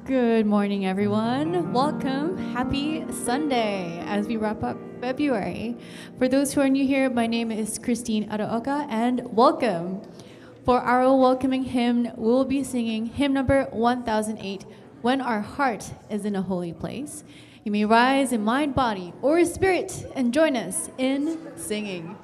Good morning, everyone. Welcome. Happy Sunday as we wrap up February. For those who are new here, my name is Christine Araoka, and welcome. For our welcoming hymn, we will be singing hymn number 1008, When Our Heart is in a Holy Place. You may rise in mind, body, or spirit and join us in singing.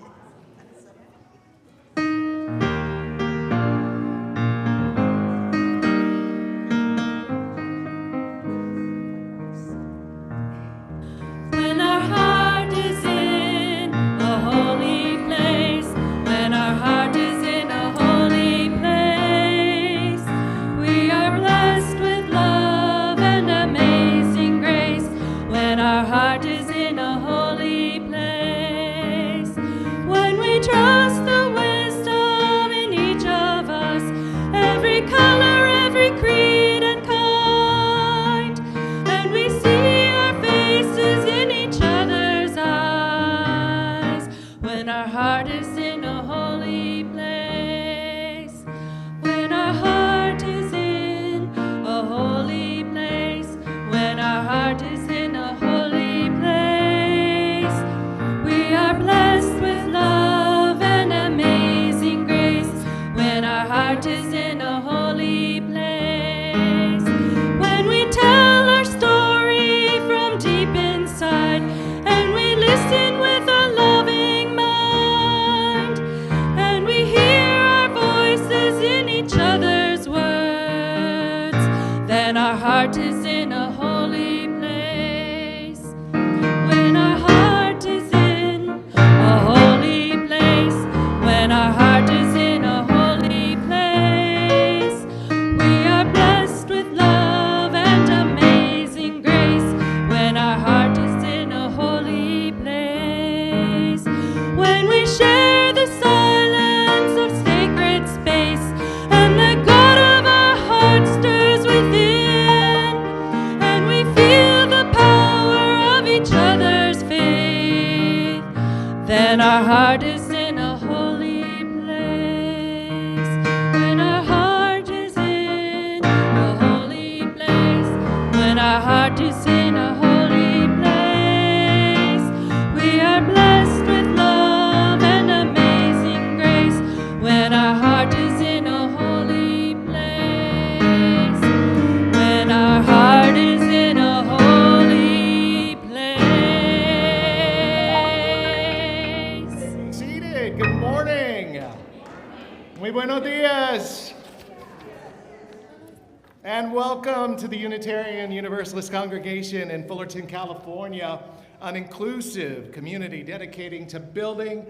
Welcome to the Unitarian Universalist Congregation in Fullerton, California, an inclusive community dedicating to building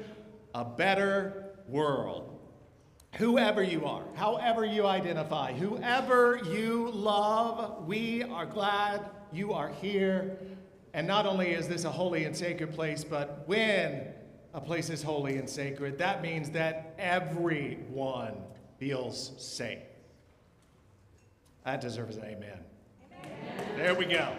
a better world. Whoever you are, however you identify, whoever you love, we are glad you are here. And not only is this a holy and sacred place, but when a place is holy and sacred, that means that everyone feels safe. That deserves an amen. There we go.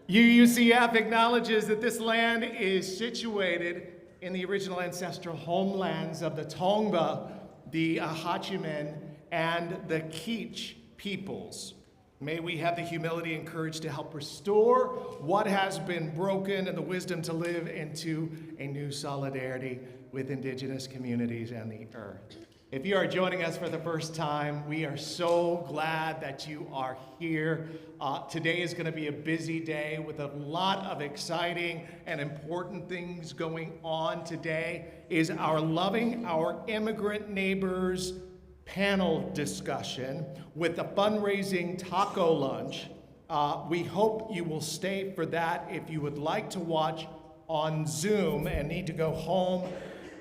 UUCF acknowledges that this land is situated in the original ancestral homelands of the Tongva, the Ahachiman, and the Kizh peoples. May we have the humility and courage to help restore what has been broken and the wisdom to live into a new solidarity with indigenous communities and the earth. If you are joining us for the first time, we are so glad that you are here. Today is going to be a busy day with a lot of exciting and important things going on. Today is our Loving Our Immigrant Neighbors panel discussion with a fundraising taco lunch. We hope you will stay for that. If you would like to watch on Zoom and need to go home,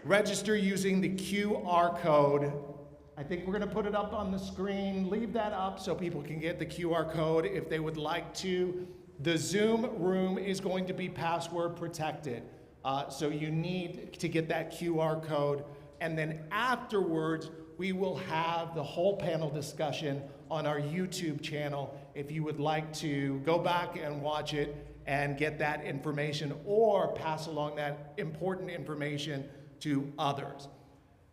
register using the QR code. I think we're going to put it up on the screen. Leave that up so people can get the QR code if they would like to. The Zoom room is going to be password protected. So you need to get that QR code. And then afterwards, we will have the whole panel discussion on our YouTube channel if you would like to go back and watch it and get that information or pass along that important information to others.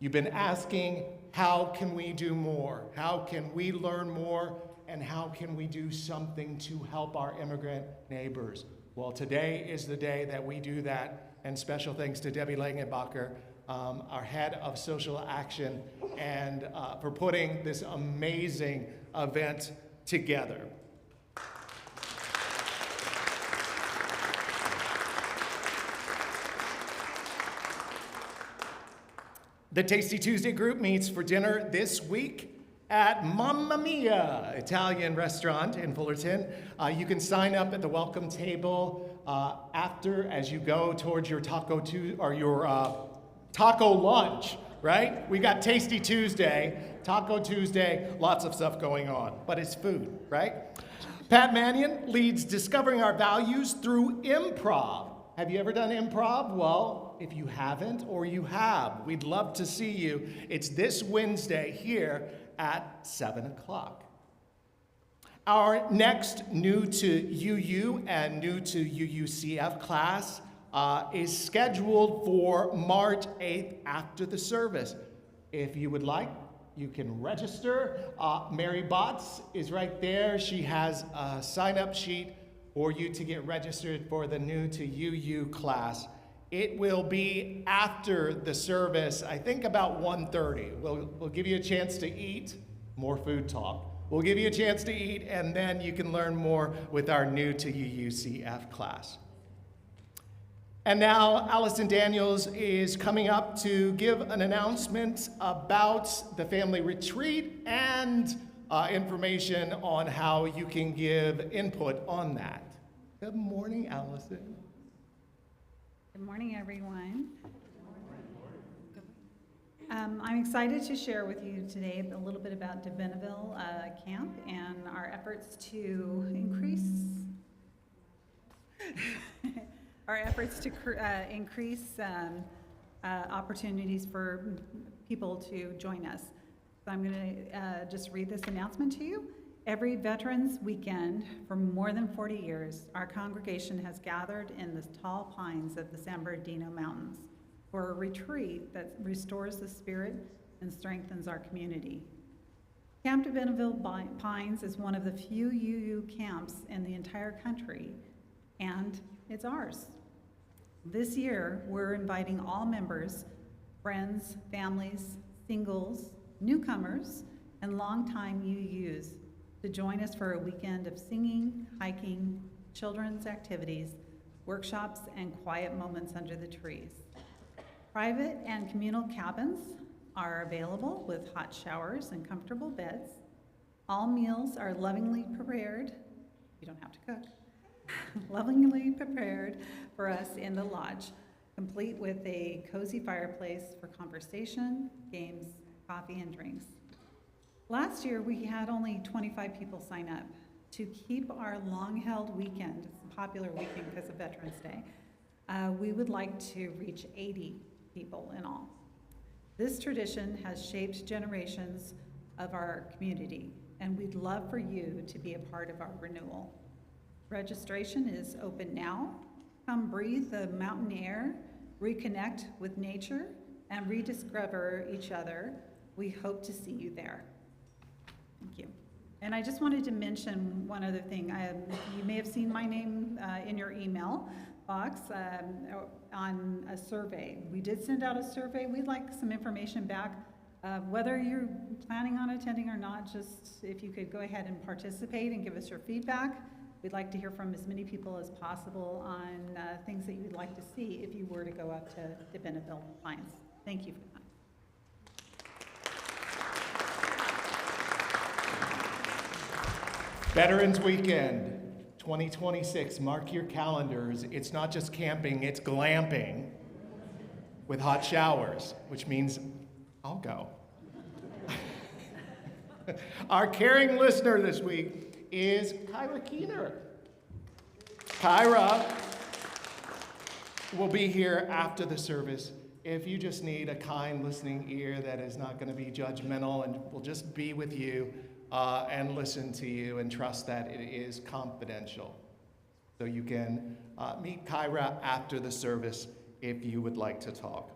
You've been asking, how can we do more? How can we learn more? and how can we do something to help our immigrant neighbors? Well, today is the day that we do that, and special thanks to Debbie Langenbacher, our head of social action, and for putting this amazing event together. The Tasty Tuesday group meets for dinner this week at Mamma Mia Italian restaurant in Fullerton. You can sign up at the welcome table after, as you go towards your taco lunch, right? We got Tasty Tuesday, Taco Tuesday, lots of stuff going on, but it's food, right? Pat Mannion leads Discovering Our Values through improv. Have you ever done improv? Well, if you haven't or you have, we'd love to see you. It's this Wednesday here at 7 o'clock. Our next new to UU and new to UUCF class is scheduled for March 8th after the service. If you would like, you can register. Mary Botts is right there. She has a sign-up sheet for you to get registered for the new to UU class. It will be after the service, I think about 1:30. We'll give you a chance to eat, more food talk. We'll give you a chance to eat, and then you can learn more with our new to UUCF class. And now Allison Daniels is coming up to give an announcement about the family retreat and information on how you can give input on that. Good morning, Allison. Good morning, everyone. I'm excited to share with you today a little bit about De Benneville Camp and our efforts to increase opportunities for people to join us. So I'm going to just read this announcement to you. Every Veterans Weekend for more than 40 years, our congregation has gathered in the tall pines of the San Bernardino Mountains for a retreat that restores the spirit and strengthens our community. Camp De Benneville Pines is one of the few UU camps in the entire country, and it's ours. This year, we're inviting all members, friends, families, singles, newcomers, and longtime UUs to join us for a weekend of singing, hiking, children's activities, workshops, and quiet moments under the trees. Private and communal cabins are available with hot showers and comfortable beds. All meals are lovingly prepared. You don't have to cook. Lovingly prepared for us in the lodge, complete with a cozy fireplace for conversation, games, coffee, and drinks. Last year, we had only 25 people sign up. To keep our long-held weekend, it's a popular weekend because of Veterans Day, we would like to reach 80 people in all. This tradition has shaped generations of our community, and we'd love for you to be a part of our renewal. Registration is open now. Come breathe the mountain air, reconnect with nature, and rediscover each other. We hope to see you there. Thank you. And I just wanted to mention one other thing. You may have seen my name in your email box on a survey. We did send out a survey. We'd like some information back. Whether you're planning on attending or not, just if you could go ahead and participate and give us your feedback. We'd like to hear from as many people as possible on things that you'd like to see if you were to go up to De Benneville Pines. Thank you for that. Veterans Weekend 2026, mark your calendars. It's not just camping, it's glamping with hot showers, which means I'll go. Our caring listener this week is Kyra Keener. Kyra will be here after the service. If you just need a kind listening ear that is not going to be judgmental and will just be with you, and listen to you and trust that it is confidential. So you can meet Kyra after the service if you would like to talk.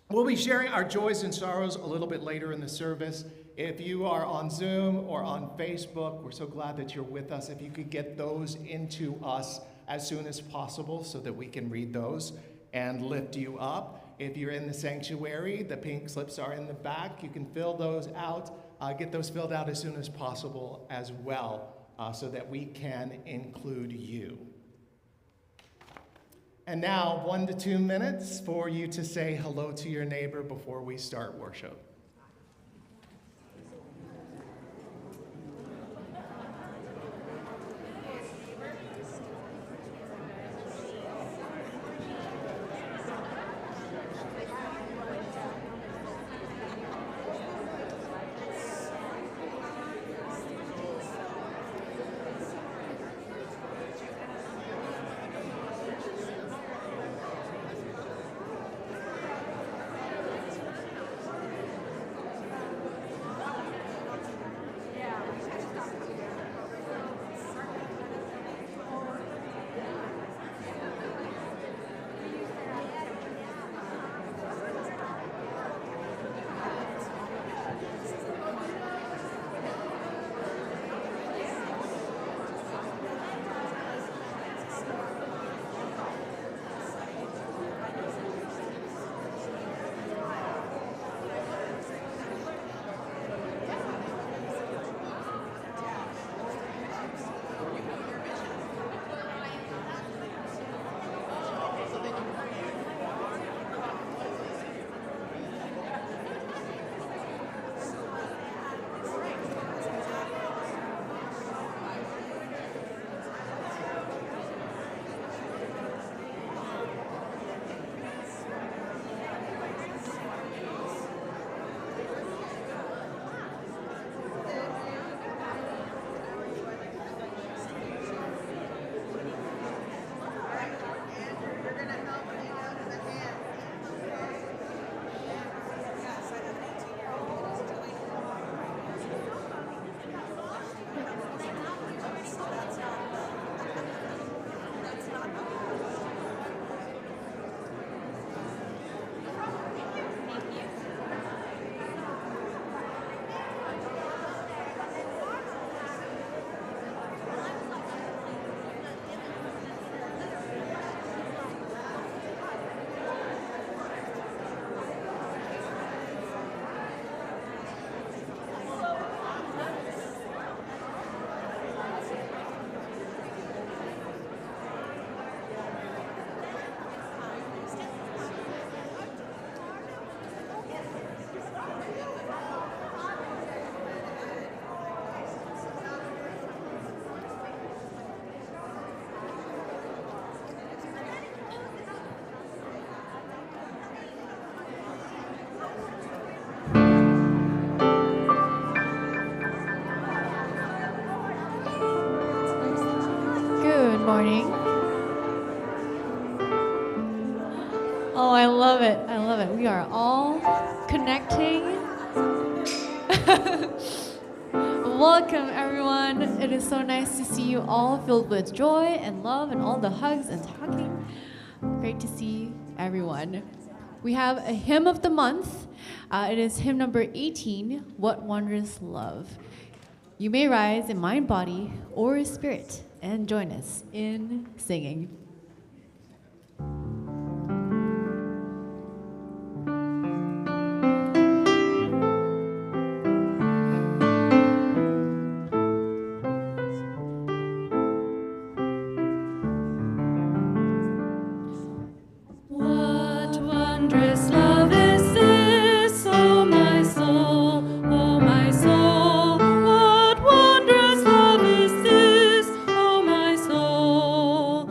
We'll be sharing our joys and sorrows a little bit later in the service, If you are on Zoom or on Facebook, we're so glad that you're with us. If you could get those into us as soon as possible so that we can read those and lift you up. If you're in the sanctuary, the pink slips are in the back. You can fill those out, get those filled out as soon as possible as well, so that we can include you. And now, 1 to 2 minutes for you to say hello to your neighbor before we start worship. Morning. Oh, I love it. I love it. We are all connecting. Welcome, everyone. It is so nice to see you all filled with joy and love and all the hugs and hugging. Great to see everyone. We have a hymn of the month. It is hymn number 18, What Wondrous Love. You may rise in mind, body, or spirit and join us in singing. What wondrous love is this, oh my soul, oh my soul. What wondrous love is this, oh my soul.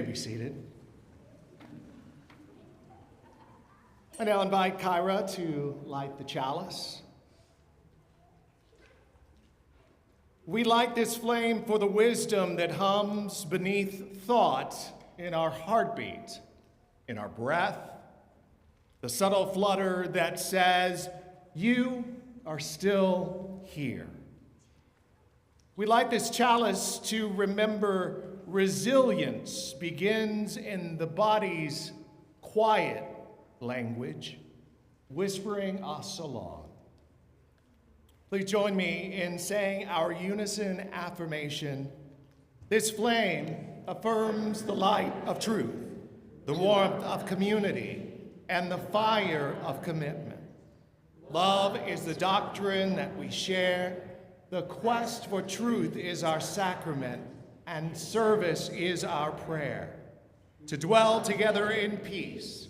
be seated. I now invite Kyra to light the chalice. We light this flame for the wisdom that hums beneath thought in our heartbeat, in our breath, the subtle flutter that says, you are still here. We light this chalice to remember resilience begins in the body's quiet language, whispering us along. Please join me in saying our unison affirmation. This flame affirms the light of truth, the warmth of community, and the fire of commitment. Love is the doctrine that we share. The quest for truth is our sacrament, and service is our prayer. To dwell together in peace,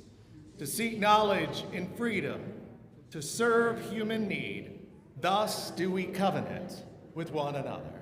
to seek knowledge in freedom, to serve human need, thus do we covenant with one another.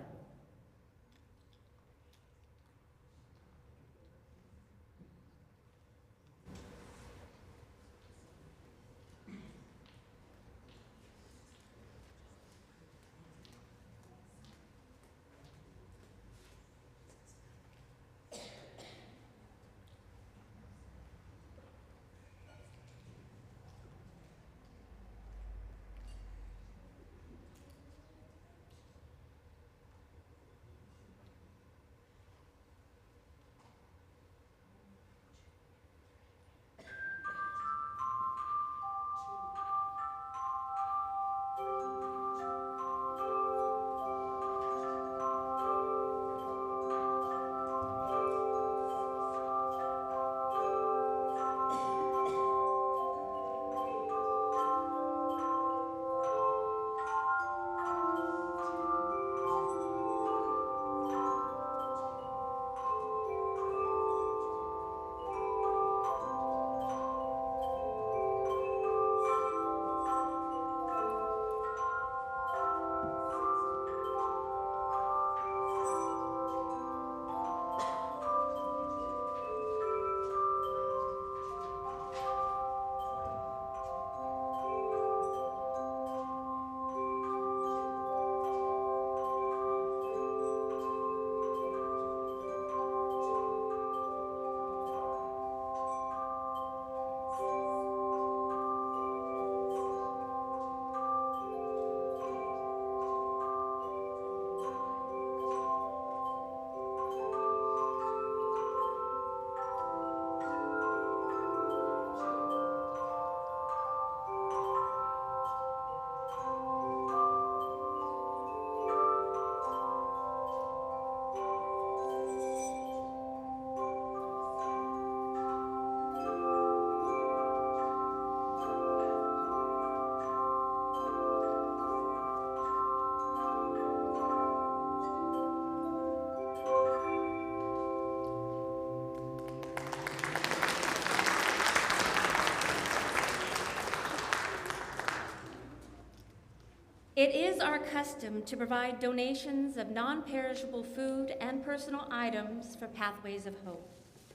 It is our custom to provide donations of non-perishable food and personal items for Pathways of Hope,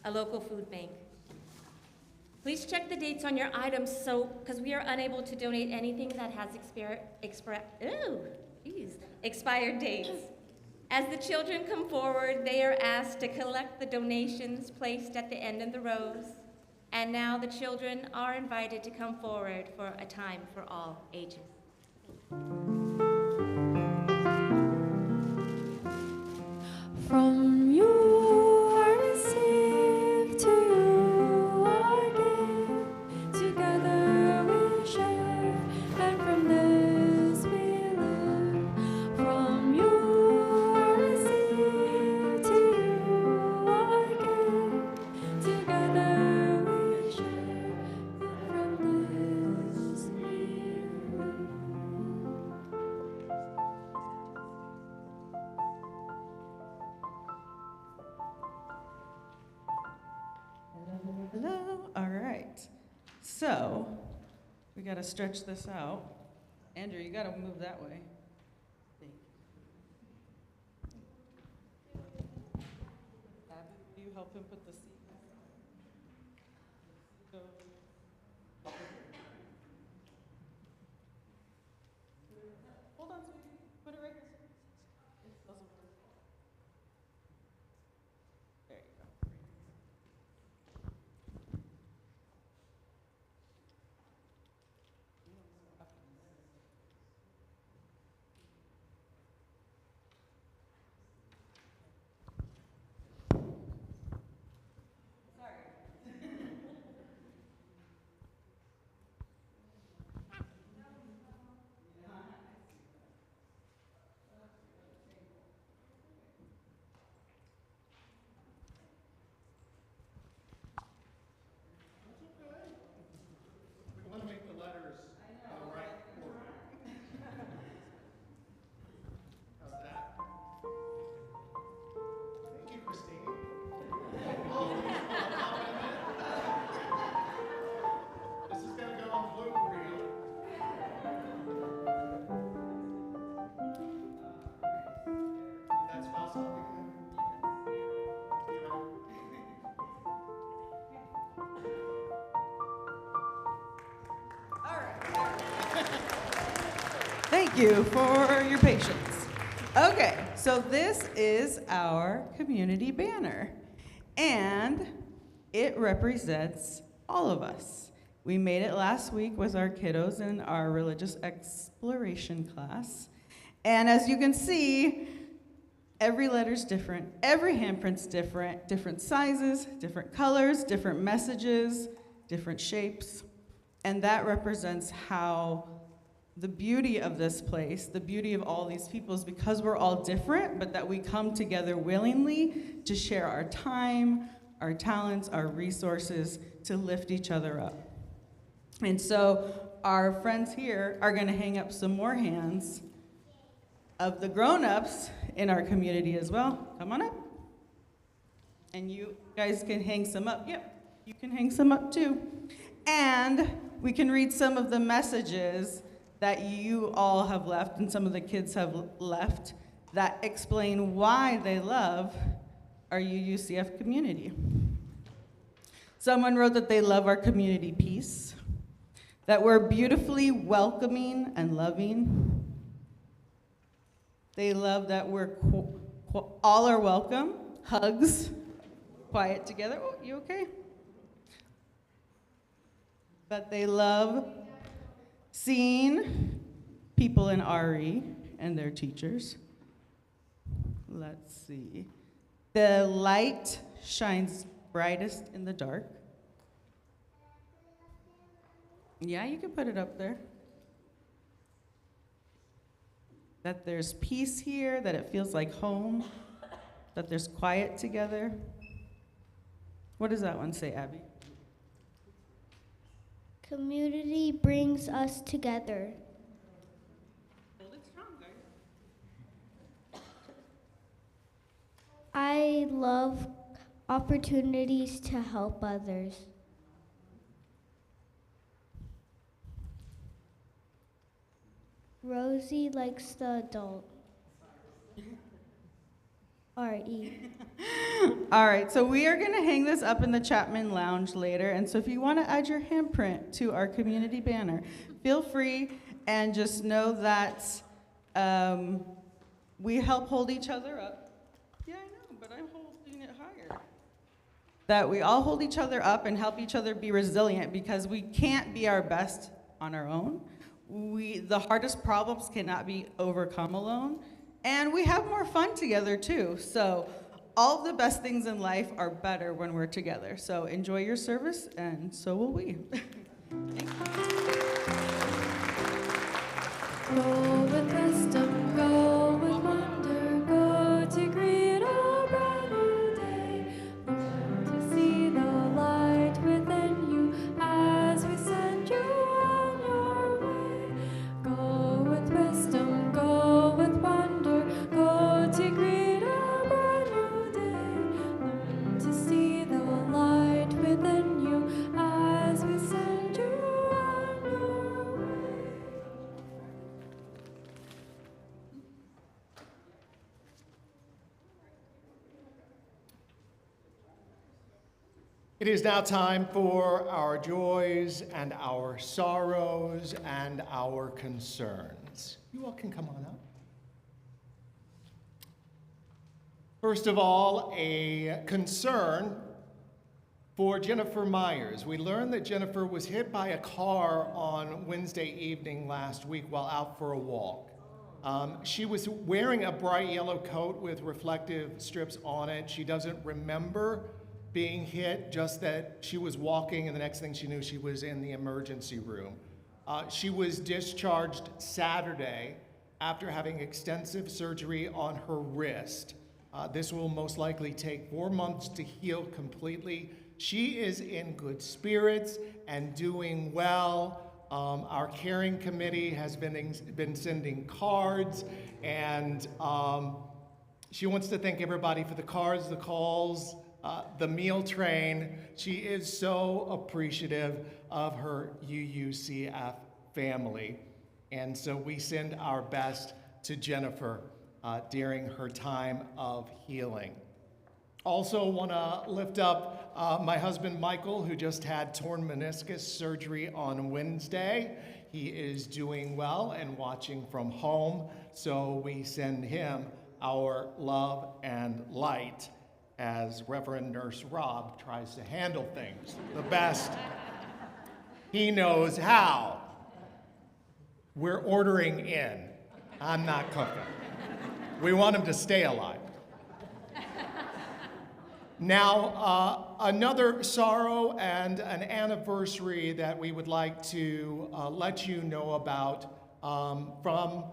a local food bank. Please check the dates on your items because we are unable to donate anything that has expired dates. As the children come forward, they are asked to collect the donations placed at the end of the rows. And now the children are invited to come forward for a time for all ages. From you I receive, to you I give. Together we share, and from this we live. From you I receive, to you I give. Together we share, and from this we live. Hello, all right. So, we gotta stretch this out. Andrew, you gotta move that way. Thank you. Abby, will you help him put the seat? Thank you for your patience. Okay, so this is our community banner, and it represents all of us. We made it last week with our kiddos in our religious exploration class, and as you can see, every letter's different, every handprint's different, different sizes, different colors, different messages, different shapes, and that represents how the beauty of this place, the beauty of all these people is because we're all different, but that we come together willingly to share our time, our talents, our resources to lift each other up. And so our friends here are gonna hang up some more hands of the grown-ups in our community as well. Come on up. And you guys can hang some up. Yep, you can hang some up too. And we can read some of the messages that you all have left and some of the kids have left that explain why they love our UUCF community. Someone wrote that they love our community peace, that we're beautifully welcoming and loving. They love that we're all are welcome, hugs, quiet together. Oh, you okay? But they love seeing people in RE and their teachers. Let's see. The light shines brightest in the dark. Yeah, you can put it up there. That there's peace here, that it feels like home, that there's quiet together. What does that one say, Abby? Community brings us together. Hold it strong, guys. I love opportunities to help others. Rosie likes the adult. R.E. All right, so we are going to hang this up in the Chapman Lounge later. And so if you want to add your handprint to our community banner, feel free, and just know that we help hold each other up. Yeah, I know, but I'm holding it higher. That we all hold each other up and help each other be resilient, because we can't be our best on our own. The hardest problems cannot be overcome alone. And we have more fun together too. So all the best things in life are better when we're together. So enjoy your service, and so will we. Thank you. Go with wisdom, go with wonder, go to greet a brand new day. Learn to see the light within you as we send you on your way. Go with wisdom, go with wonder, go to greet a brand new day. Learn to see the light within you as we send you on your way. It is now time for our joys and our sorrows and our concerns. You all can come on up. First of all, a concern for Jennifer Myers. We learned that Jennifer was hit by a car on Wednesday evening last week while out for a walk. She was wearing a bright yellow coat with reflective strips on it. She doesn't remember being hit, just that she was walking, and the next thing she knew, she was in the emergency room. She was discharged Saturday after having extensive surgery on her wrist. This will most likely take 4 months to heal completely. She is in good spirits and doing well. Our caring committee has been sending cards, and she wants to thank everybody for the cards, the calls, the meal train. She is so appreciative of her UUCF family. And so we send our best to Jennifer during her time of healing. Also want to lift up my husband Michael, who just had torn meniscus surgery on Wednesday. He is doing well and watching from home, so we send him our love and light as Reverend Nurse Rob tries to handle things the best he knows how. We're ordering in. I'm not cooking. We want him to stay alive. Now, another sorrow and an anniversary that we would like to let you know about from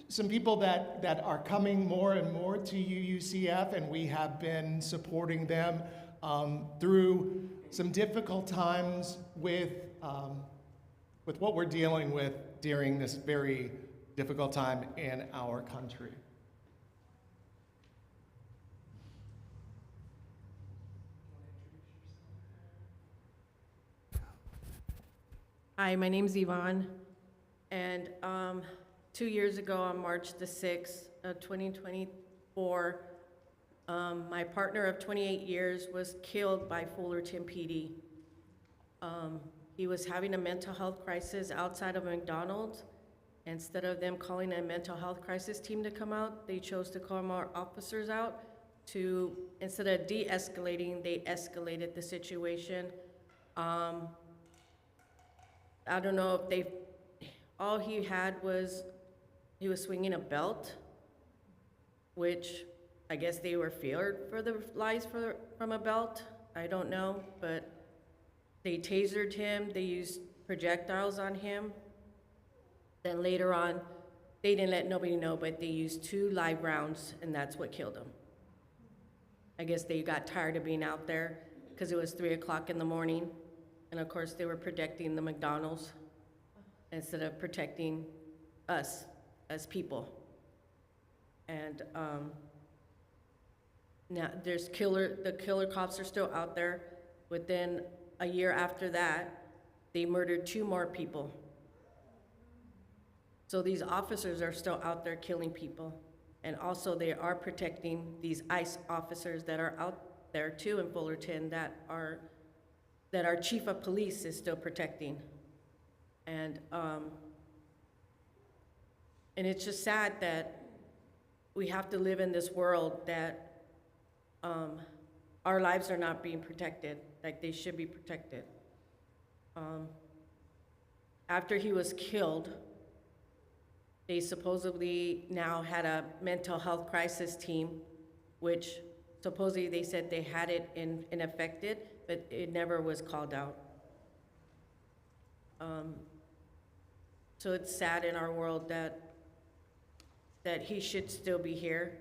some people that are coming more and more to UUCF, and we have been supporting them through some difficult times with what we're dealing with during this very difficult time in our country. Hi, my name's Yvonne, and 2 years ago on March the 6th of 2024, my partner of 28 years was killed by Fullerton PD. He was having a mental health crisis outside of McDonald's. Instead of them calling a mental health crisis team to come out, they chose to call more officers out to, instead of de-escalating, they escalated the situation. I don't know if all he had was, he was swinging a belt, which I guess they were feared for the lives from a belt. I don't know, but they tasered him, they used projectiles on him. Then later on, they didn't let nobody know, but they used 2 live rounds, and that's what killed him. I guess they got tired of being out there because it was 3 o'clock in the morning. And of course, they were protecting the McDonald's instead of protecting us as people. And now the killer cops are still out there. Within a year after that, they murdered 2 more people. So these officers are still out there killing people. And also they are protecting these ICE officers that are out there too in Fullerton that our chief of police is still protecting. And it's just sad that we have to live in this world that our lives are not being protected like they should be protected. After he was killed, they supposedly now had a mental health crisis team, which supposedly they said they had it in affected, but it never was called out. So it's sad in our world that he should still be here.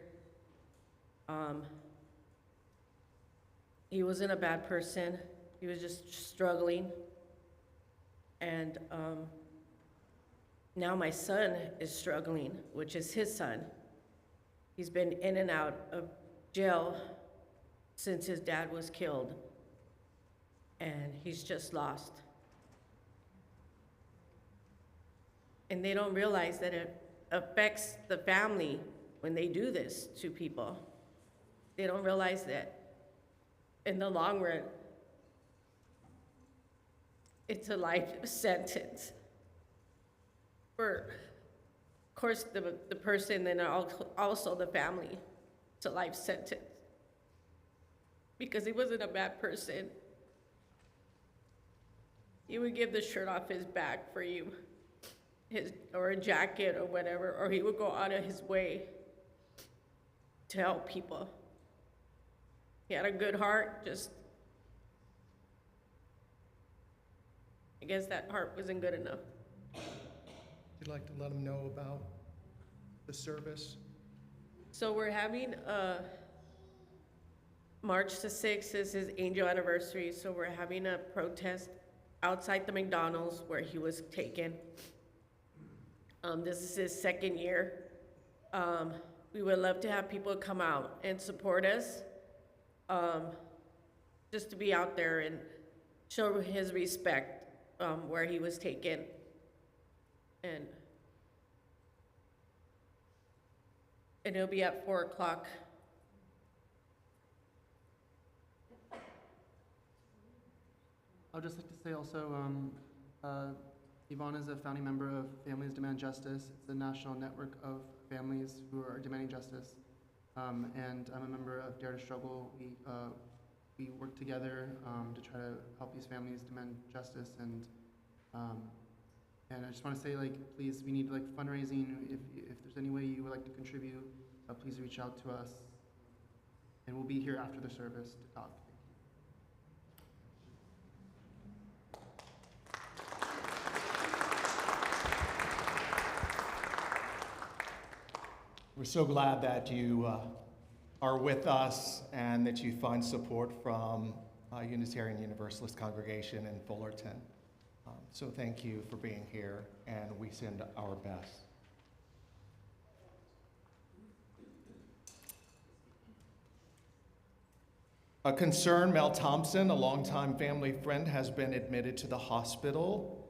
He wasn't a bad person. He was just struggling. And now my son is struggling, which is his son. He's been in and out of jail since his dad was killed. And he's just lost. And they don't realize that it affects the family when they do this to people. They don't realize that in the long run, it's a life sentence for, of course, the person and also the family. It's a life sentence because he wasn't a bad person. He would give the shirt off his back for you, or a jacket or whatever, or he would go out of his way to help people. He had a good heart, just, I guess that heart wasn't good enough. You'd like to let them know about the service? So we're having March the 6th is his angel anniversary, so we're having a protest outside the McDonald's where he was taken. This is his 2nd year. We would love to have people come out and support us, just to be out there and show his respect where he was taken. And it'll be at 4 o'clock. I'd just like to say also, Yvonne is a founding member of Families Demand Justice. It's a national network of families who are demanding justice. And I'm a member of Dare to Struggle. We work together to try to help these families demand justice. And I just want to say, like, please, we need like fundraising. If there's any way you would like to contribute, please reach out to us. And we'll be here after the service to talk. We're so glad that you are with us and that you find support from Unitarian Universalist congregation in Fullerton. So thank you for being here, and we send our best. A concerned Mel Thompson, a longtime family friend, has been admitted to the hospital.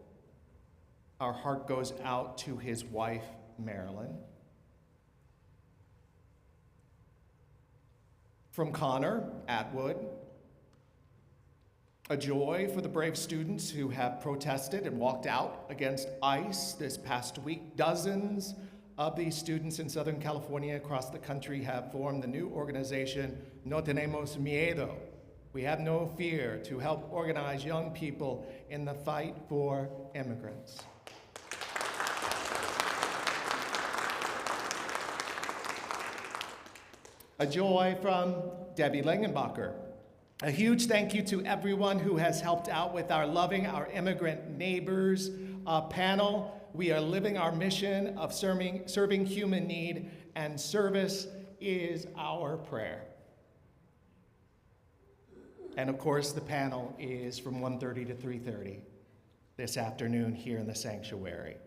Our heart goes out to his wife, Marilyn. From Connor Atwood, a joy for the brave students who have protested and walked out against ICE this past week. Dozens of these students in Southern California across the country have formed the new organization, No Tenemos Miedo. We have no fear, to help organize young people in the fight for immigrants. A joy from Debbie Langenbacher. A huge thank you to everyone who has helped out with our Loving Our Immigrant Neighbors panel. We are living our mission of serving human need, and service is our prayer. And of course, the panel is from 1:30 to 3:30 this afternoon here in the sanctuary.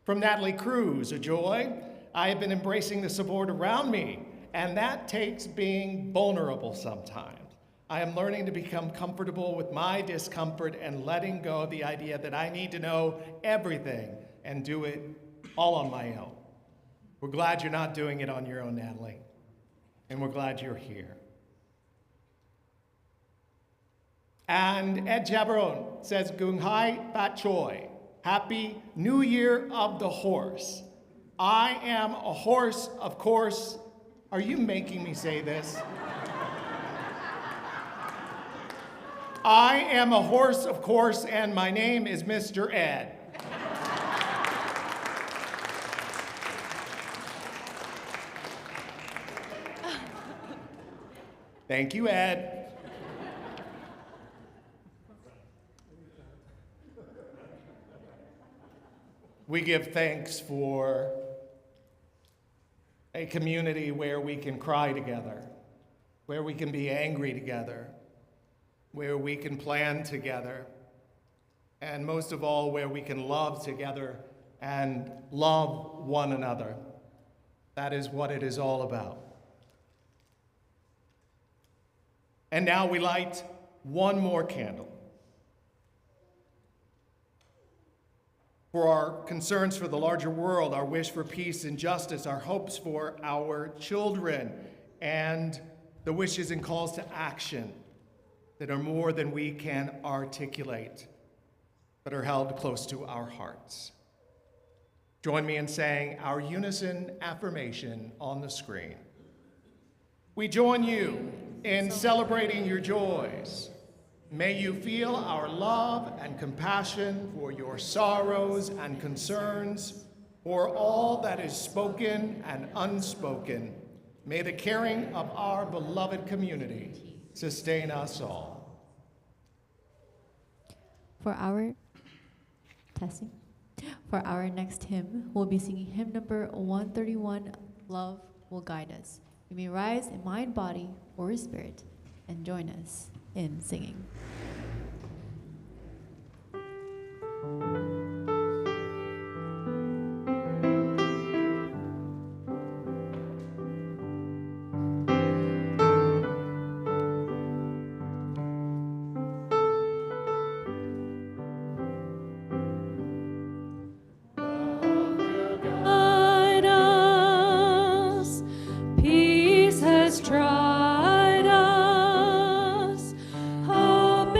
From Natalie Cruz, a joy. I have been embracing the support around me, and that takes being vulnerable sometimes. I am learning to become comfortable with my discomfort and letting go of the idea that I need to know everything and do it all on my own. We're glad you're not doing it on your own, Natalie, and we're glad you're here. And Ed Jabaron says, Gung Hai Bat Choi, Happy New Year of the Horse. I am a horse, of course. Are you making me say this? I am a horse, of course, and my name is Mr. Ed. Thank you, Ed. We give thanks for a community where we can cry together, where we can be angry together, where we can plan together, and most of all, where we can love together and love one another. That is what it is all about. And now we light one more candle. For our concerns for the larger world, our wish for peace and justice, our hopes for our children, and the wishes and calls to action that are more than we can articulate, but are held close to our hearts. Join me in saying our unison affirmation on the screen. We join you in celebrating your joys. May you feel our love and compassion for your sorrows and concerns, for all that is spoken and unspoken. May the caring of our beloved community sustain us all. For our next hymn, we'll be singing hymn number 131, Love Will Guide Us. You may rise in mind, body, or spirit, and join us in singing. Peace has tried us, hope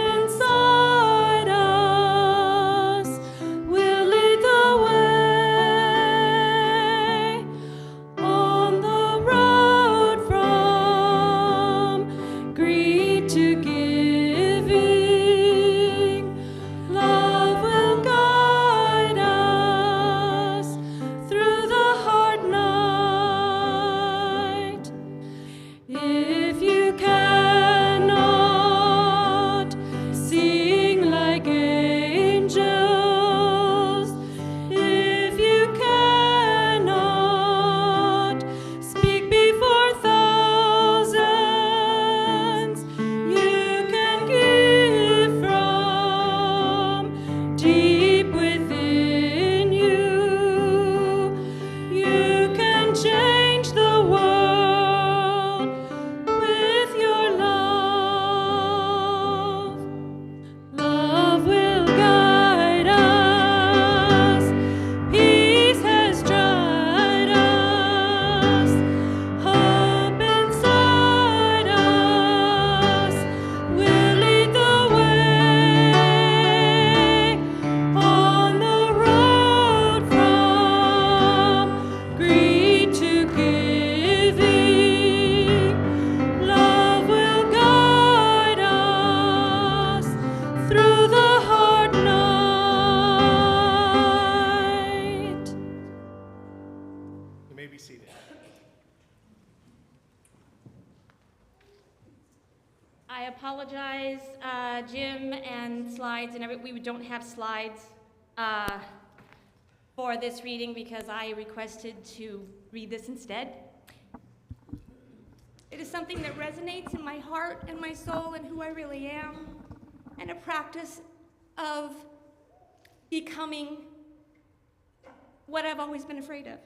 apologize, Jim and slides and we don't have slides for this reading because I requested to read this instead. It is something that resonates in my heart and my soul and who I really am, and a practice of becoming what I've always been afraid of.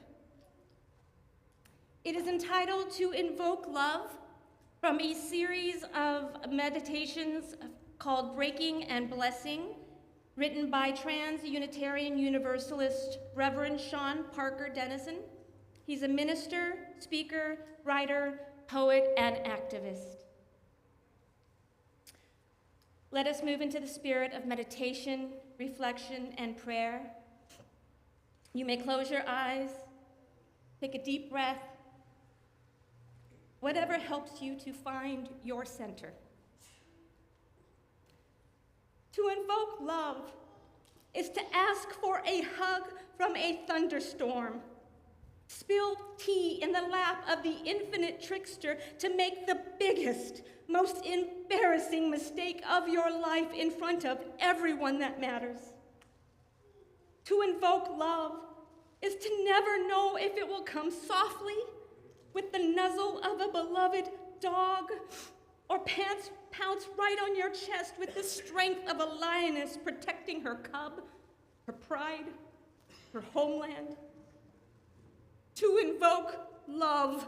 It is entitled To Invoke Love, from a series of meditations called Breaking and Blessing, written by trans-Unitarian Universalist Reverend Sean Parker Dennison. He's a minister, speaker, writer, poet, and activist. Let us move into the spirit of meditation, reflection, and prayer. You may close your eyes, take a deep breath, whatever helps you to find your center. To invoke love is to ask for a hug from a thunderstorm. Spill tea in the lap of the infinite trickster to make the biggest, most embarrassing mistake of your life in front of everyone that matters. To invoke love is to never know if it will come softly, with the nuzzle of a beloved dog, or pounce right on your chest with the strength of a lioness protecting her cub, her pride, her homeland. To invoke love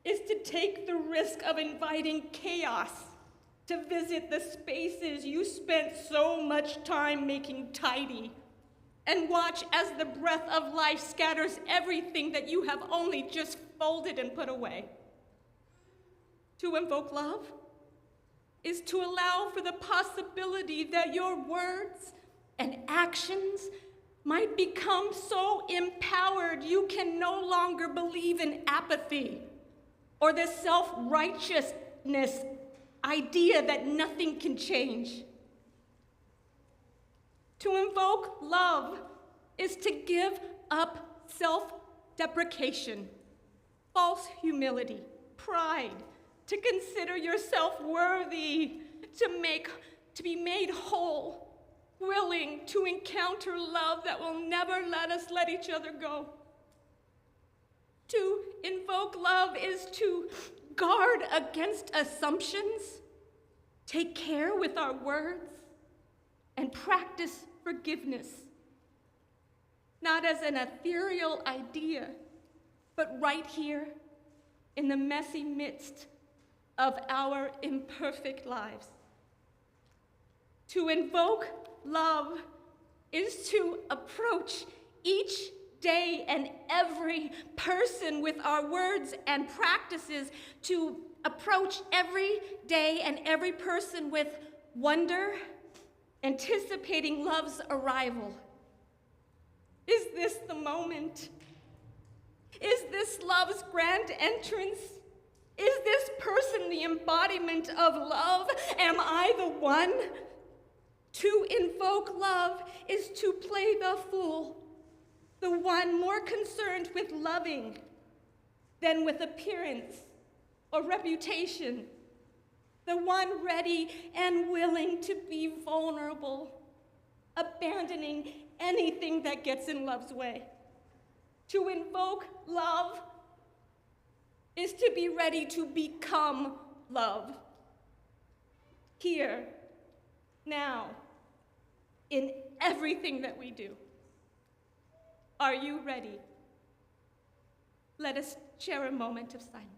is to take the risk of inviting chaos to visit the spaces you spent so much time making tidy, and watch as the breath of life scatters everything that you have only just folded and put away. To invoke love is to allow for the possibility that your words and actions might become so empowered you can no longer believe in apathy or the self-righteousness idea that nothing can change. To invoke love is to give up self-deprecation, false humility, pride, to consider yourself worthy, to be made whole, willing to encounter love that will never let us let each other go. To invoke love is to guard against assumptions, take care with our words, and practice forgiveness, not as an ethereal idea, but right here in the messy midst of our imperfect lives. To invoke love is to approach each day and every person with our words and practices, to approach every day and every person with wonder, anticipating love's arrival. Is this the moment? Is this love's grand entrance? Is this person the embodiment of love? Am I the one? To invoke love is to play the fool, the one more concerned with loving than with appearance or reputation, the one ready and willing to be vulnerable, abandoning anything that gets in love's way. To invoke love is to be ready to become love. Here, now, in everything that we do. Are you ready? Let us share a moment of silence.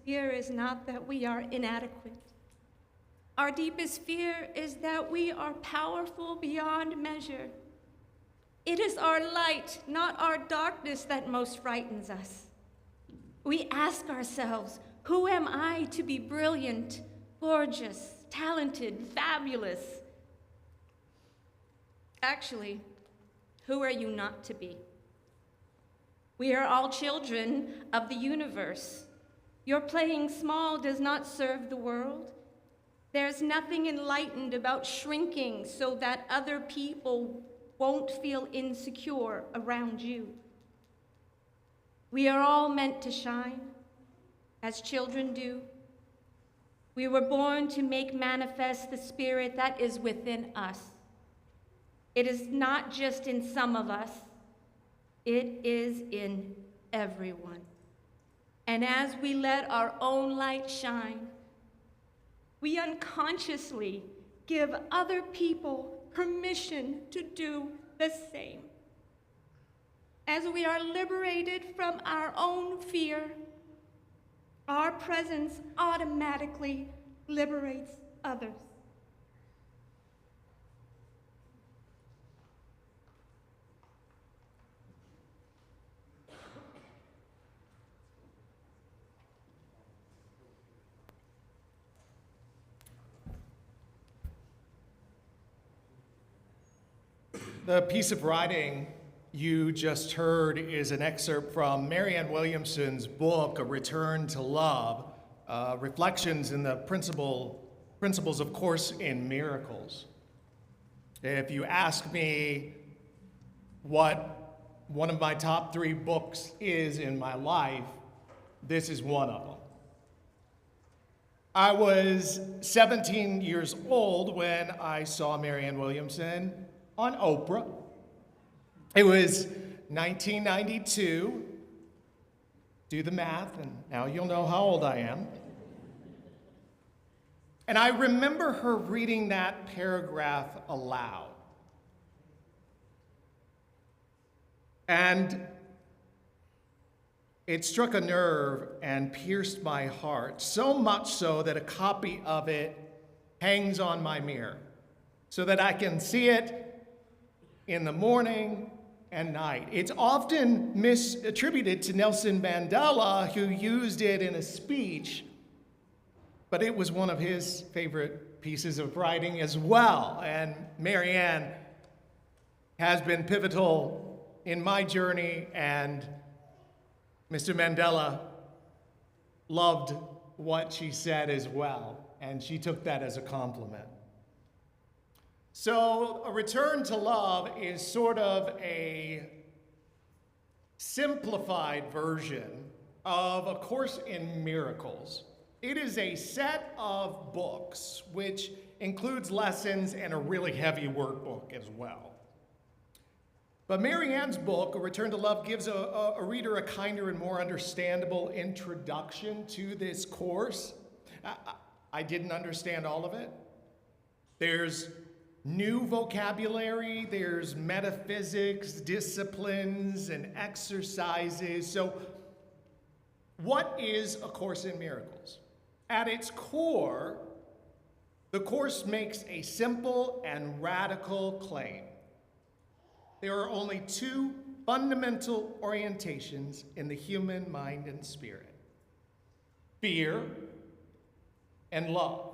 fear is not that we are inadequate. Our deepest fear is that we are powerful beyond measure. It is our light, not our darkness, that most frightens us. We ask ourselves, who am I to be brilliant, gorgeous, talented, fabulous? Actually, who are you not to be? We are all children of the universe. Your playing small does not serve the world. There's nothing enlightened about shrinking so that other people won't feel insecure around you. We are all meant to shine, as children do. We were born to make manifest the spirit that is within us. It is not just in some of us, it is in everyone. And as we let our own light shine, we unconsciously give other people permission to do the same. As we are liberated from our own fear, our presence automatically liberates others. The piece of writing you just heard is an excerpt from Marianne Williamson's book, A Return to Love, Reflections in the Principles of Course in Miracles. If you ask me what one of my top 3 books is in my life, this is one of them. I was 17 years old when I saw Marianne Williamson on Oprah. It was 1992. Do the math, and now you'll know how old I am. And I remember her reading that paragraph aloud. And it struck a nerve and pierced my heart, so much so that a copy of it hangs on my mirror so that I can see it in the morning and night. It's often misattributed to Nelson Mandela, who used it in a speech, but it was one of his favorite pieces of writing as well. And Marianne has been pivotal in my journey, and Mr. Mandela loved what she said as well, and she took that as a compliment. So, A Return to Love is sort of a simplified version of A Course in Miracles. It is a set of books which includes lessons and a really heavy workbook as well. But Marianne's book, A Return to Love, gives a reader a kinder and more understandable introduction to this course. I didn't understand all of it. There's new vocabulary, there's metaphysics, disciplines, and exercises. So, what is A Course in Miracles? At its core, the Course makes a simple and radical claim. There are only 2 fundamental orientations in the human mind and spirit: fear and love.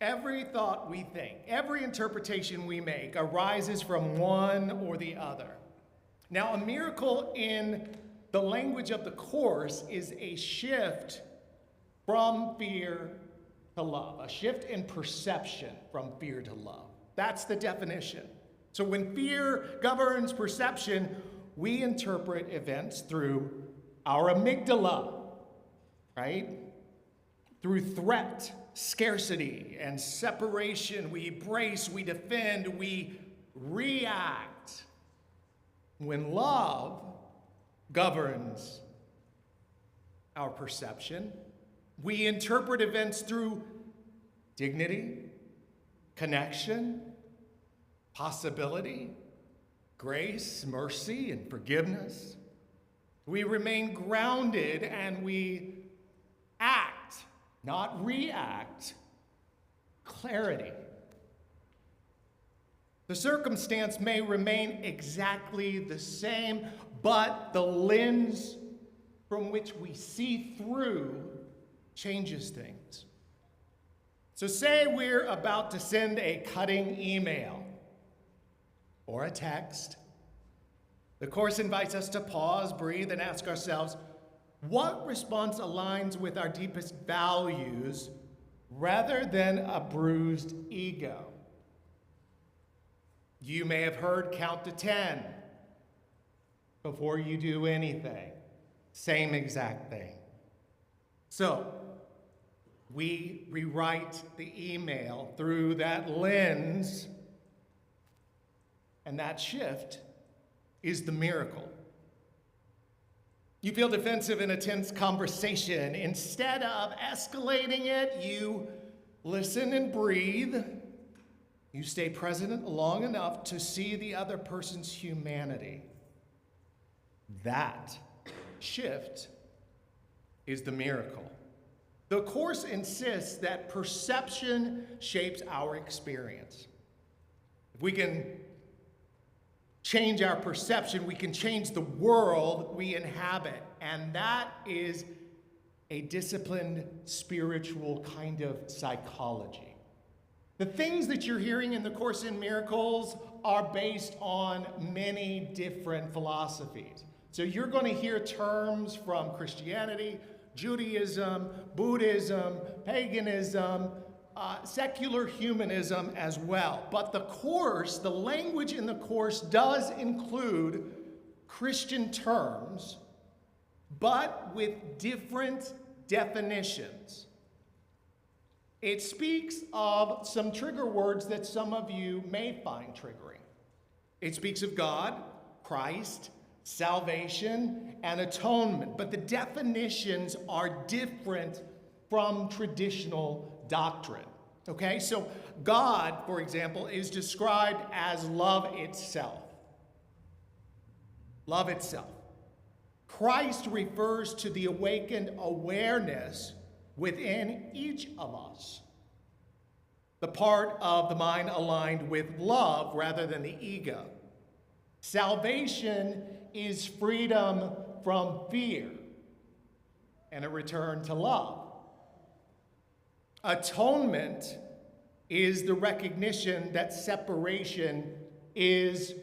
Every thought we think, every interpretation we make arises from one or the other. Now, a miracle in the language of the Course is a shift from fear to love, a shift in perception from fear to love. That's the definition. So when fear governs perception, we interpret events through our amygdala, right? Through threat, scarcity, and separation, we brace, we defend, we react. When love governs our perception, we interpret events through dignity, connection, possibility, grace, mercy, and forgiveness. We remain grounded and we act, not react, clarity. The circumstance may remain exactly the same, but the lens from which we see through changes things. So say we're about to send a cutting email or a text. The Course invites us to pause, breathe, and ask ourselves, what response aligns with our deepest values rather than a bruised ego? You may have heard count to 10 before you do anything. Same exact thing. So, we rewrite the email through that lens, and that shift is the miracle. You feel defensive in a tense conversation. Instead of escalating it, you listen and breathe. You stay present long enough to see the other person's humanity. That shift is the miracle. The Course insists that perception shapes our experience. If we can change our perception, we can change the world we inhabit. And that is a disciplined, spiritual kind of psychology. The things that you're hearing in the Course in Miracles are based on many different philosophies. So you're going to hear terms from Christianity, Judaism, Buddhism, paganism, secular humanism as well. But the Course, the language in the Course does include Christian terms, but with different definitions. It speaks of some trigger words that some of you may find triggering. It speaks of God, Christ, salvation, and atonement. But the definitions are different from traditional doctrine. Okay, so God, for example, is described as love itself. Love itself. Christ refers to the awakened awareness within each of us, the part of the mind aligned with love rather than the ego. Salvation is freedom from fear and a return to love. Atonement is the recognition that separation is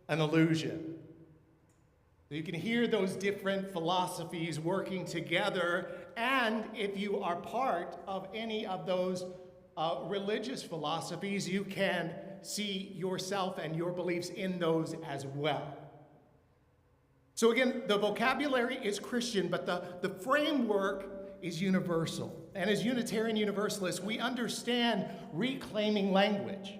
an illusion. You can hear those different philosophies working together, and if you are part of any of those religious philosophies, you can see yourself and your beliefs in those as well. So again, the vocabulary is Christian, but the framework is universal. And as Unitarian Universalists, we understand reclaiming language.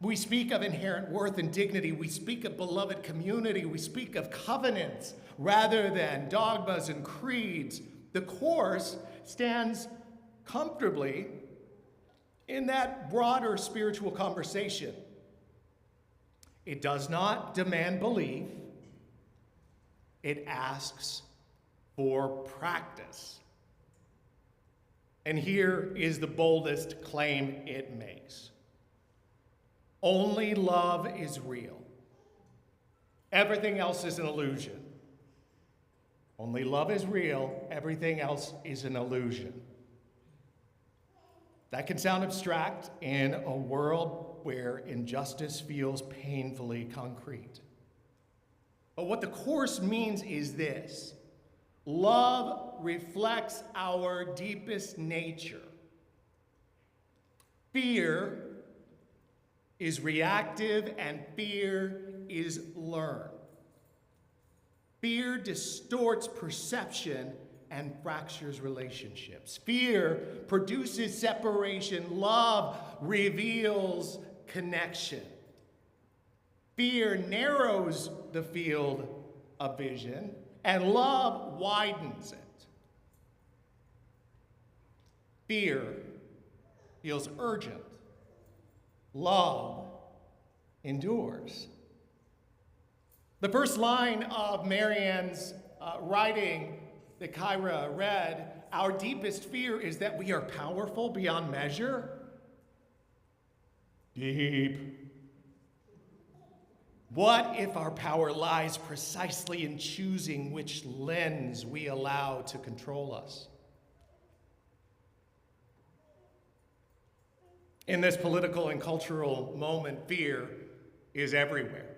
We speak of inherent worth and dignity. We speak of beloved community. We speak of covenants rather than dogmas and creeds. The Course stands comfortably in that broader spiritual conversation. It does not demand belief. It asks for practice. And here is the boldest claim it makes. Only love is real. Everything else is an illusion. Only love is real. Everything else is an illusion. That can sound abstract in a world where injustice feels painfully concrete. But what the Course means is this: love reflects our deepest nature. Fear is reactive and fear is learned. Fear distorts perception and fractures relationships. Fear produces separation. Love reveals connection. Fear narrows the field of vision, and love widens it. Fear feels urgent. Love endures. The first line of Marianne's writing that Kyra read, our deepest fear is that we are powerful beyond measure. Deep. What if our power lies precisely in choosing which lens we allow to control us? In this political and cultural moment, fear is everywhere.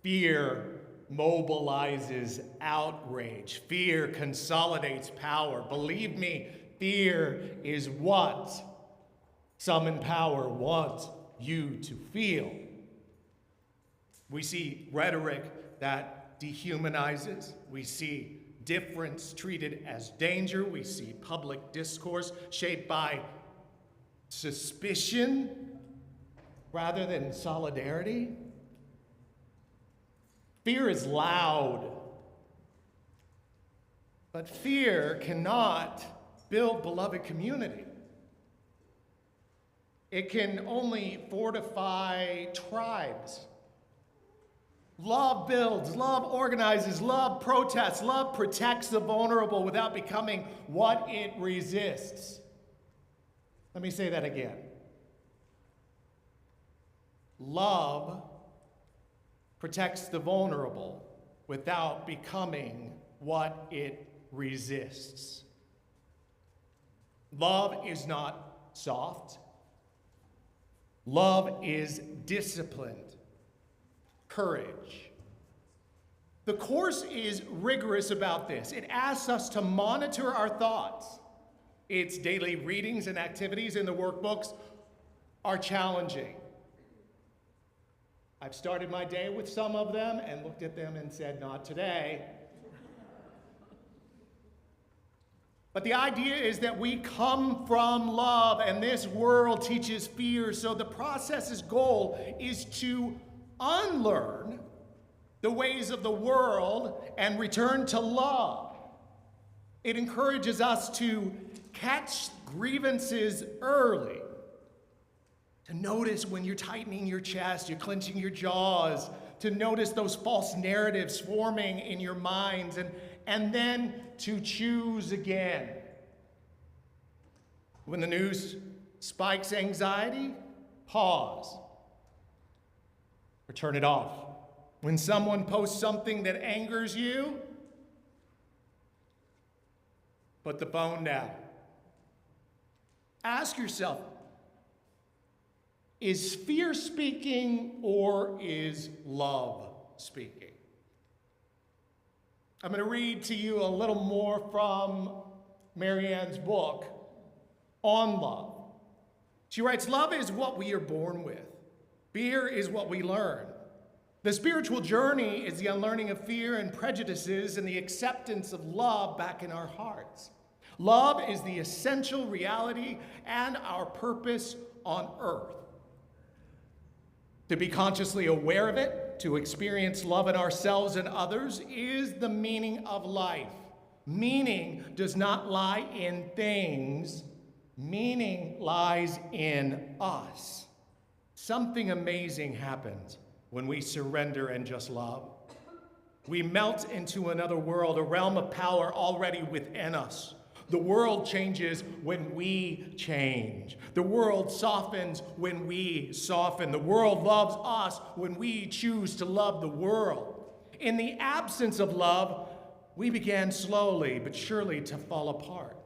Fear mobilizes outrage. Fear consolidates power. Believe me, fear is what some in power want you to feel. We see rhetoric that dehumanizes. We see difference treated as danger. We see public discourse shaped by suspicion rather than solidarity. Fear is loud, but fear cannot build beloved community. It can only fortify tribes. Love builds, love organizes, love protests, love protects the vulnerable without becoming what it resists. Let me say that again. Love protects the vulnerable without becoming what it resists. Love is not soft. Love is disciplined. Courage. The course is rigorous about this. It asks us to monitor our thoughts. Its daily readings and activities in the workbooks are challenging. I've started my day with some of them and looked at them and said, not today. But the idea is that we come from love, and this world teaches fear, so the process's goal is to unlearn the ways of the world and return to love. It encourages us to catch grievances early, to notice when you're tightening your chest, you're clenching your jaws, to notice those false narratives forming in your minds, and then to choose again. When the news spikes anxiety, pause or turn it off. When someone posts something that angers you, put the phone down. Ask yourself, is fear speaking or is love speaking? I'm going to read to you a little more from Marianne's book on love. She writes, love is what we are born with. Fear is what we learn. The spiritual journey is the unlearning of fear and prejudices and the acceptance of love back in our hearts. Love is the essential reality and our purpose on earth. To be consciously aware of it, to experience love in ourselves and others, is the meaning of life. Meaning does not lie in things. Meaning lies in us. Something amazing happens when we surrender and just love. We melt into another world, a realm of power already within us. The world changes when we change. The world softens when we soften. The world loves us when we choose to love the world. In the absence of love, we began slowly but surely to fall apart.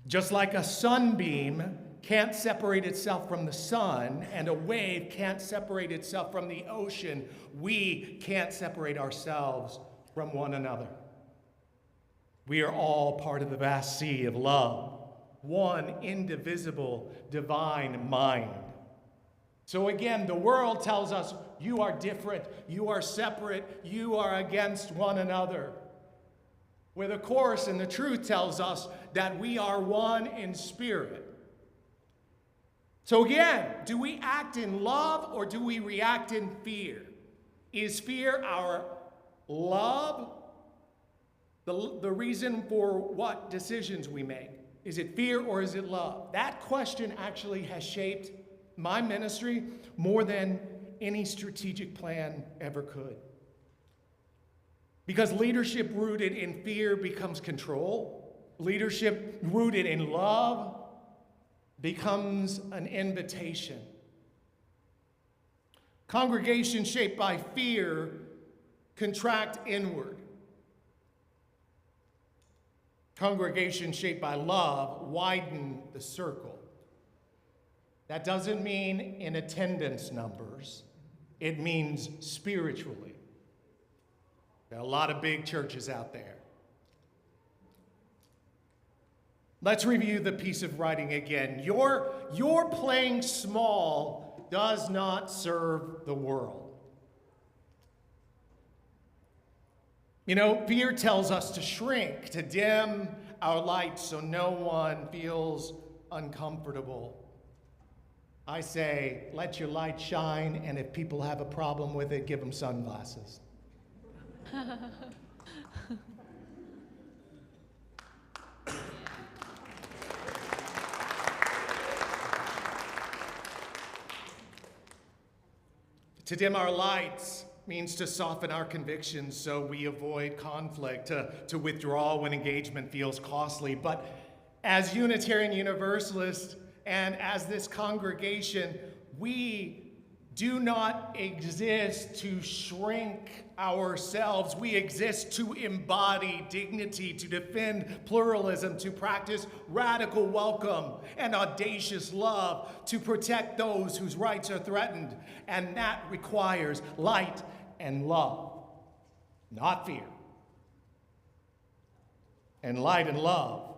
Just like a sunbeam can't separate itself from the sun, and a wave can't separate itself from the ocean, we can't separate ourselves from one another. We are all part of the vast sea of love, one indivisible divine mind. So again, the world tells us you are different, you are separate, you are against one another. Where the Course and the truth tells us that we are one in spirit. So again, do we act in love or do we react in fear? Is fear our love? The reason for what decisions we make. Is it fear or is it love? That question actually has shaped my ministry more than any strategic plan ever could. Because leadership rooted in fear becomes control. Leadership rooted in love becomes an invitation. Congregation shaped by fear contract inward. Congregation shaped by love widen the circle. That doesn't mean in attendance numbers. It means spiritually. There are a lot of big churches out there. Let's review the piece of writing again. Your playing small does not serve the world. You know, fear tells us to shrink, to dim our light so no one feels uncomfortable. I say, let your light shine, and if people have a problem with it, give them sunglasses. To dim our lights means to soften our convictions so we avoid conflict, to withdraw when engagement feels costly. But as Unitarian Universalists and as this congregation, we do not exist to shrink ourselves. We exist to embody dignity, to defend pluralism, to practice radical welcome and audacious love, to protect those whose rights are threatened. And that requires light and love, not fear. And light and love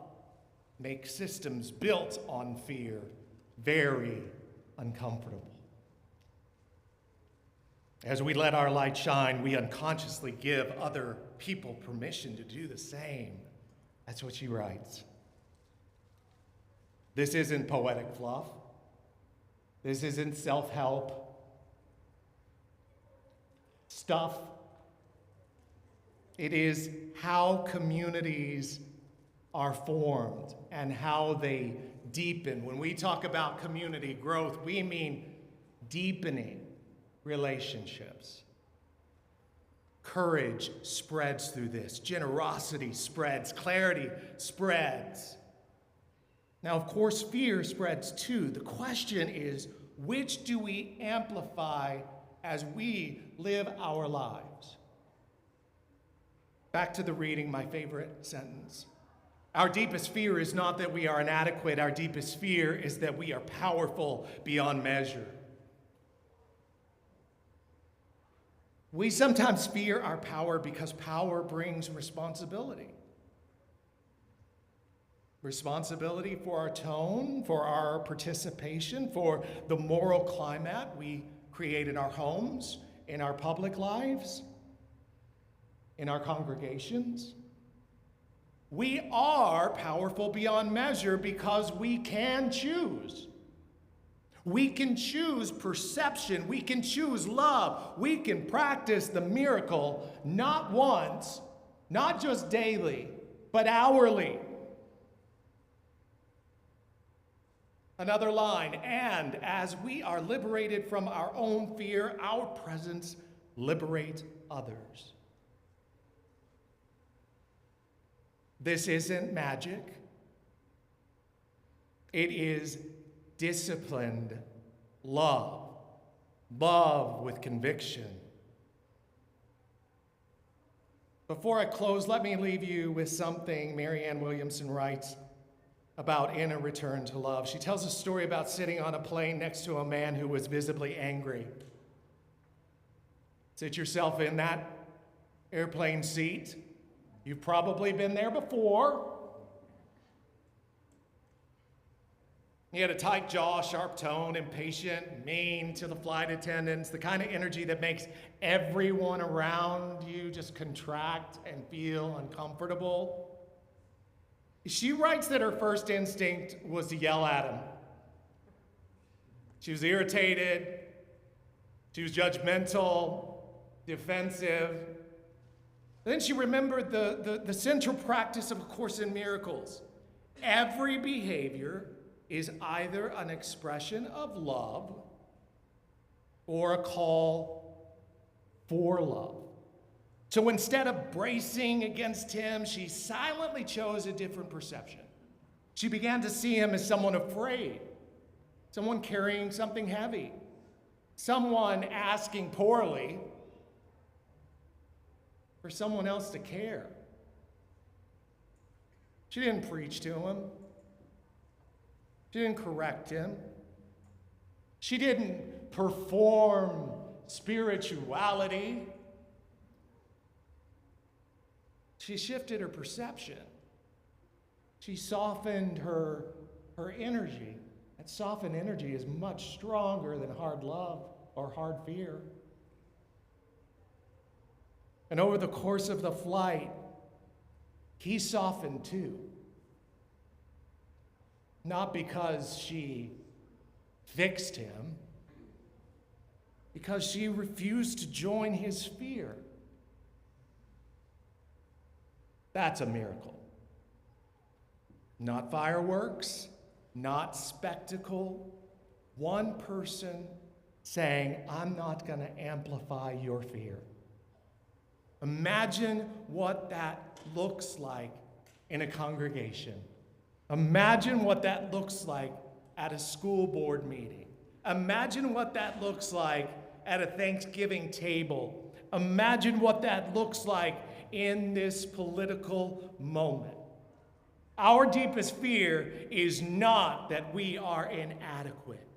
make systems built on fear very uncomfortable. As we let our light shine, we unconsciously give other people permission to do the same. That's what she writes. This isn't poetic fluff. This isn't self-help stuff. It is how communities are formed and how they deepen. When we talk about community growth, we mean deepening relationships. Courage spreads through this. Generosity spreads. Clarity spreads. Now, of course, fear spreads too. The question is, which do we amplify as we live our lives? Back to the reading, my favorite sentence. Our deepest fear is not that we are inadequate. Our deepest fear is that we are powerful beyond measure. We sometimes fear our power because power brings responsibility. Responsibility for our tone, for our participation, for the moral climate we create in our homes, in our public lives, in our congregations. We are powerful beyond measure because we can choose. We can choose perception. We can choose love. We can practice the miracle not once, not just daily, but hourly. Another line, and as we are liberated from our own fear, our presence liberates others. This isn't magic. It is disciplined love. Love with conviction. Before I close, let me leave you with something Marianne Williamson writes about In a Return to Love. She tells a story about sitting on a plane next to a man who was visibly angry. Sit yourself in that airplane seat. You've probably been there before. He had a tight jaw, sharp tone, impatient, mean to the flight attendants, the kind of energy that makes everyone around you just contract and feel uncomfortable. She writes that her first instinct was to yell at him. She was irritated, she was judgmental, defensive. And then she remembered the central practice of A Course in Miracles. Every behavior is either an expression of love or a call for love. So instead of bracing against him, she silently chose a different perception. She began to see him as someone afraid, someone carrying something heavy, someone asking poorly for someone else to care. She didn't preach to him. She didn't correct him. She didn't perform spirituality. She shifted her perception. She softened her energy. That softened energy is much stronger than hard love or hard fear. And over the course of the flight, he softened too. Not because she fixed him, because she refused to join his fear. That's a miracle. Not fireworks, not spectacle. One person saying, I'm not going to amplify your fear. Imagine what that looks like in a congregation. Imagine what that looks like at a school board meeting. Imagine what that looks like at a Thanksgiving table. Imagine what that looks like in this political moment. Our deepest fear is not that we are inadequate.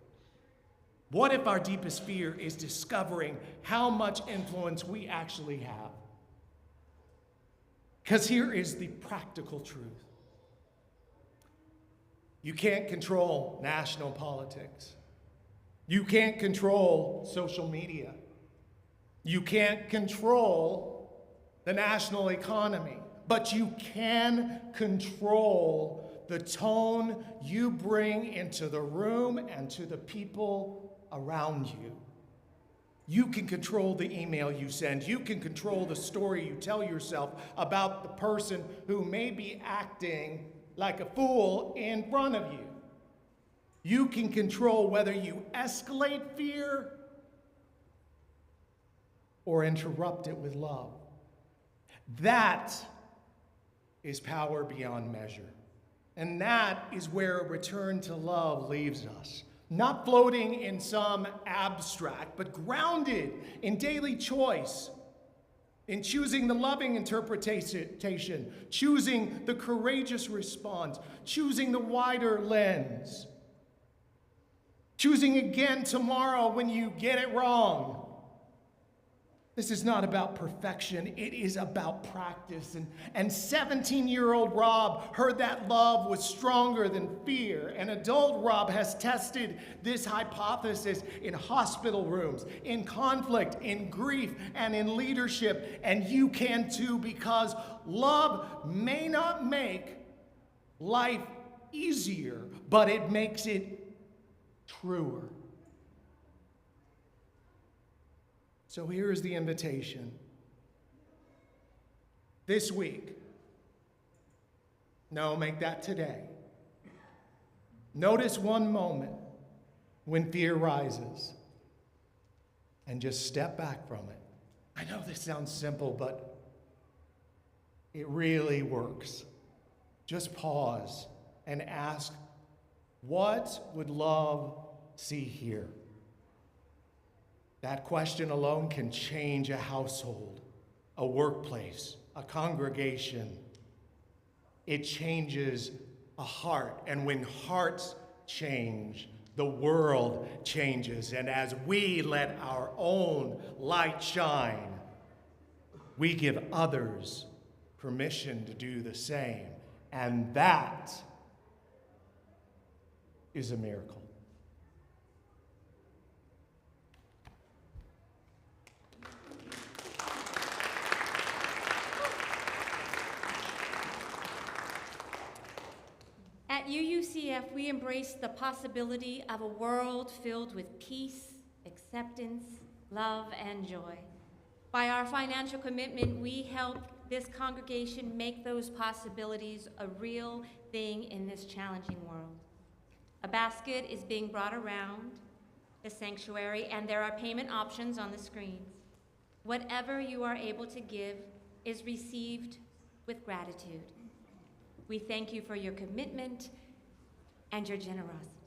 What if our deepest fear is discovering how much influence we actually have? Because here is the practical truth. You can't control national politics. You can't control social media. You can't control the national economy. But you can control the tone you bring into the room and to the people around you. You can control the email you send. You can control the story you tell yourself about the person who may be acting like a fool in front of you. You can control whether you escalate fear or interrupt it with love. That is power beyond measure. And that is where a return to love leaves us. Not floating in some abstract, but grounded in daily choice, in choosing the loving interpretation, choosing the courageous response, choosing the wider lens, choosing again tomorrow when you get it wrong. This is not about perfection, it is about practice. And 17-year-old Rob heard that love was stronger than fear. And adult Rob has tested this hypothesis in hospital rooms, in conflict, in grief, and in leadership. And you can too, because love may not make life easier, but it makes it truer. So here is the invitation. This week, no, make that today. Notice one moment when fear rises and just step back from it. I know this sounds simple, but it really works. Just pause and ask, what would love see here? That question alone can change a household, a workplace, a congregation. It changes a heart. And when hearts change, the world changes. And as we let our own light shine, we give others permission to do the same. And that is a miracle. At UUCF, we embrace the possibility of a world filled with peace, acceptance, love, and joy. By our financial commitment, we help this congregation make those possibilities a real thing in this challenging world. A basket is being brought around. the sanctuary, and there are payment options on the screens. Whatever you are able to give is received with gratitude. We thank you for your commitment and your generosity.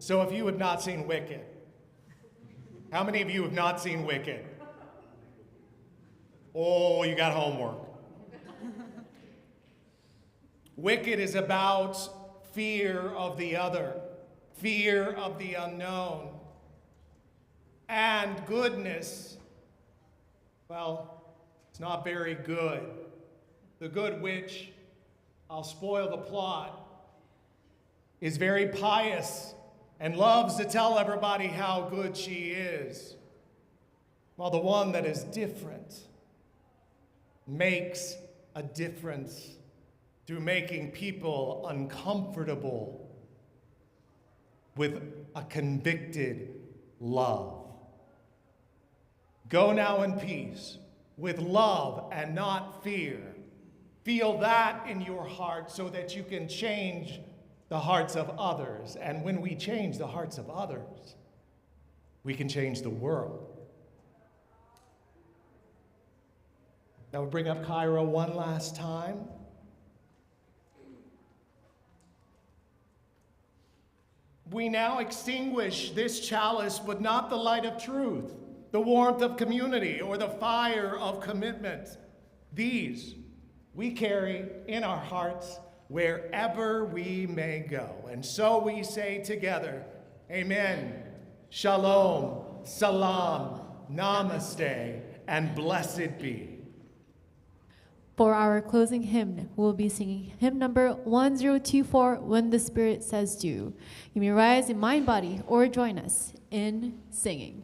So if you have not seen Wicked, how many of you have not seen Wicked? Oh, you got homework. Wicked is about fear of the other, fear of the unknown, and goodness. Well, it's not very good. The good witch, I'll spoil the plot, is very pious and loves to tell everybody how good she is, while the one that is different makes a difference through making people uncomfortable with a convicted love. Go now in peace, with love and not fear. Feel that in your heart so that you can change the hearts of others. And when we change the hearts of others, we can change the world. Now we bring up Cairo one last time. We now extinguish this chalice, but not the light of truth, the warmth of community, or the fire of commitment. These we carry in our hearts wherever we may go. And so we say together, Amen, Shalom, Salam, Namaste, and blessed be. For our closing hymn, we'll be singing hymn number 1024, When the Spirit Says Do. You may rise in mind, body, or join us in singing.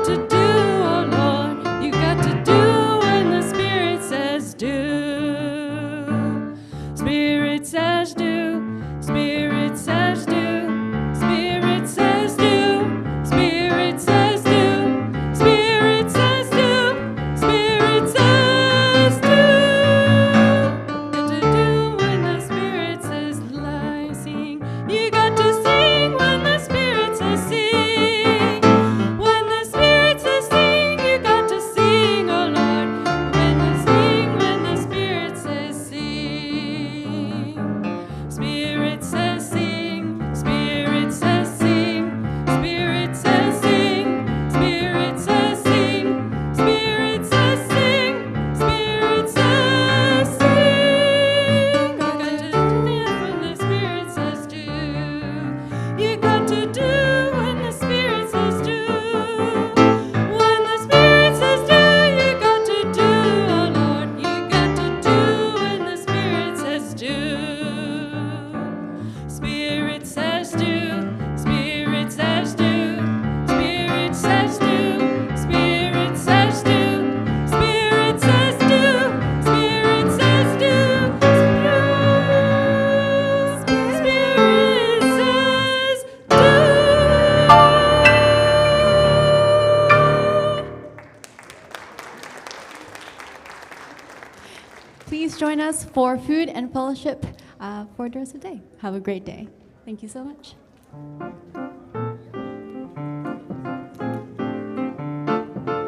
To please join us for food and fellowship for the rest of the day. Have a great day. Thank you so much.